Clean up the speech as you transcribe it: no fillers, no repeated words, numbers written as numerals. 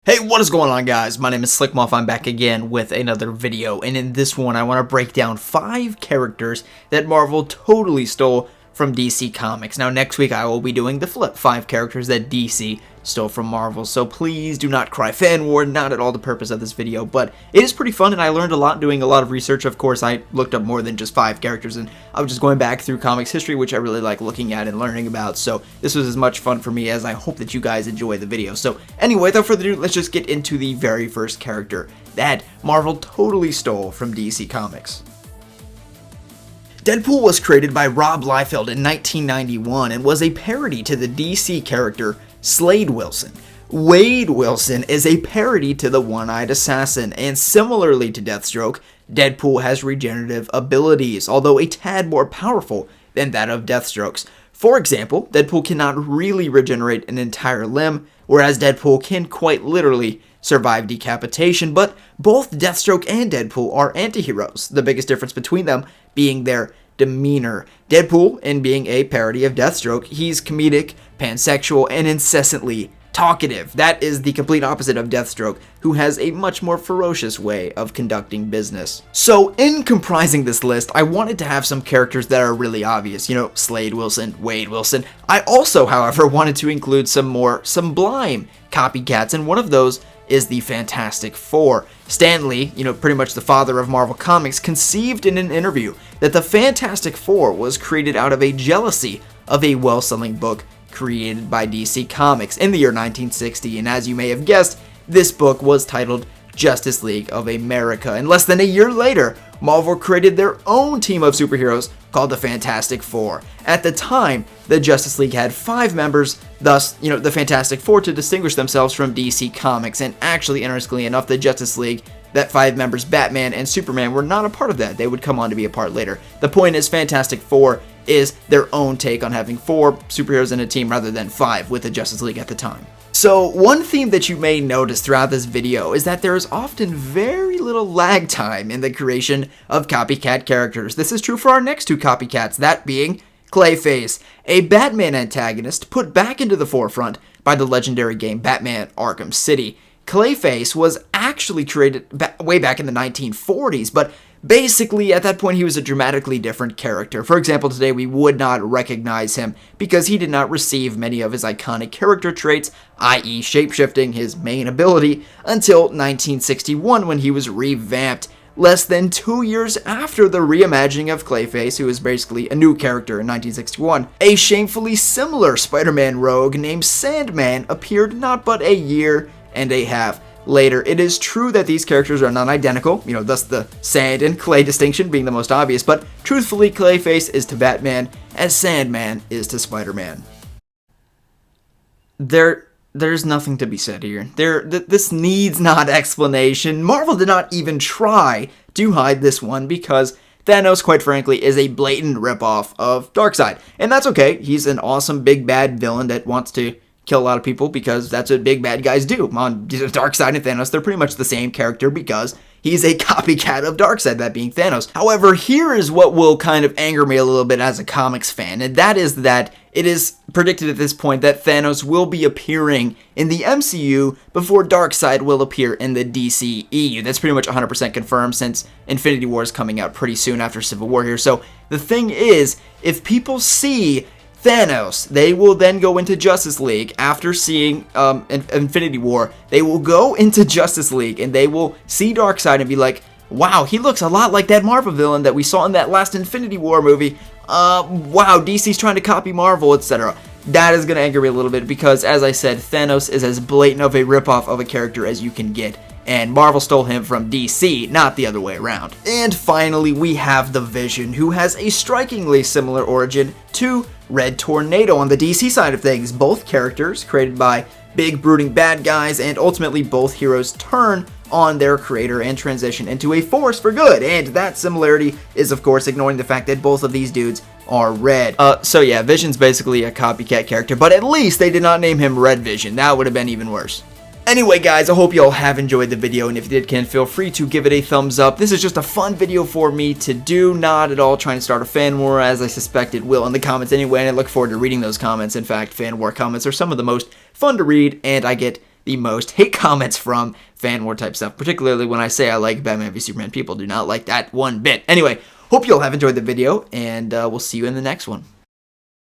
Hey, what is going on, guys? My name is Slcmof. I'm back again with another video, and in this one I want to break down 5 characters that Marvel totally stole from DC Comics. Now next week I will be doing the flip, 5 characters that DC stole from Marvel, so please do not cry fan war, not at all the purpose of this video, but it is pretty fun and I learned a lot doing a lot of research. Of course, I looked up more than just 5 characters and I was just going back through comics history, which I really like looking at and learning about, so this was as much fun for me as I hope that you guys enjoy the video. So anyway, without further ado, let's just get into the very first character that Marvel totally stole from DC Comics. Deadpool was created by Rob Liefeld in 1991 and was a parody to the DC character Slade Wilson. Wade Wilson is a parody to the One-Eyed Assassin, and similarly to Deathstroke, Deadpool has regenerative abilities, although a tad more powerful than that of Deathstroke's. For example, Deadpool cannot really regenerate an entire limb, whereas Deadpool can quite literally survive decapitation, but both Deathstroke and Deadpool are antiheroes, the biggest difference between them being their demeanor. Deadpool, in being a parody of Deathstroke, he's comedic, pansexual, and incessantly talkative. That is the complete opposite of Deathstroke, who has a much more ferocious way of conducting business. So in comprising this list, I wanted to have some characters that are really obvious, you know, Slade Wilson, Wade Wilson. I also, however, wanted to include some more sublime copycats, and one of those is the Fantastic Four. Stan Lee, you know, pretty much the father of Marvel Comics, conceived in an interview that the Fantastic Four was created out of a jealousy of a well-selling book created by DC Comics in the year 1960, and as you may have guessed, this book was titled Justice League of America, and less than a year later, Marvel created their own team of superheroes called the Fantastic Four. At the time, the Justice League had 5 members, thus, you know, the Fantastic Four to distinguish themselves from DC Comics, and actually, interestingly enough, the Justice League, that 5 members, Batman and Superman, were not a part of that. They would come on to be a part later. The point is, Fantastic Four is their own take on having 4 superheroes in a team rather than 5 with the Justice League at the time. So one theme that you may notice throughout this video is that there is often very little lag time in the creation of copycat characters. This is true for our next 2 copycats, that being Clayface, a Batman antagonist put back into the forefront by the legendary game Batman Arkham City. Clayface was actually created way back in the 1940s, but basically, at that point, he was a dramatically different character. For example, today we would not recognize him because he did not receive many of his iconic character traits, i.e. shapeshifting, his main ability, until 1961 when he was revamped. Less than 2 years after the reimagining of Clayface, who is basically a new character in 1961, a shamefully similar Spider-Man rogue named Sandman appeared not but a year and a half later. It is true that these characters are not identical, you know, thus the sand and clay distinction being the most obvious, but truthfully, Clayface is to Batman as Sandman is to Spider-Man. There's nothing to be said here. This needs not explanation. Marvel did not even try to hide this one because Thanos, quite frankly, is a blatant ripoff of Darkseid. And that's okay. He's an awesome big bad villain that wants to kill a lot of people because that's what big bad guys do. On Darkseid and Thanos, they're pretty much the same character because he's a copycat of Darkseid, that being Thanos. However, here is what will kind of anger me a little bit as a comics fan, and that is that it is predicted at this point that Thanos will be appearing in the MCU before Darkseid will appear in the DCEU. That's pretty much 100% confirmed since Infinity War is coming out pretty soon after Civil War here. So the thing is, if people see Thanos, they will then go into Justice League after seeing Infinity War. They will go into Justice League and they will see Darkseid and be like, wow, he looks a lot like that Marvel villain that we saw in that last Infinity War movie. Wow, DC's trying to copy Marvel, etc. That is going to anger me a little bit because, as I said, Thanos is as blatant of a ripoff of a character as you can get, and Marvel stole him from DC, not the other way around. And finally, we have the Vision, who has a strikingly similar origin to Red Tornado on the DC side of things. Both characters created by big brooding bad guys, and ultimately both heroes turn on their creator and transition into a force for good, and that similarity is of course ignoring the fact that both of these dudes are red. So yeah, Vision's basically a copycat character, but at least they did not name him Red Vision. That would have been even worse. Anyway, guys, I hope you all have enjoyed the video, and if you did, feel free to give it a thumbs up. This is just a fun video for me to do, not at all trying to start a fan war, as I suspect it will in the comments anyway, and I look forward to reading those comments. In fact, fan war comments are some of the most fun to read, and I get the most hate comments from fan war type stuff, particularly when I say I like Batman v Superman. People do not like that one bit. Anyway, hope you all have enjoyed the video, and we'll see you in the next one.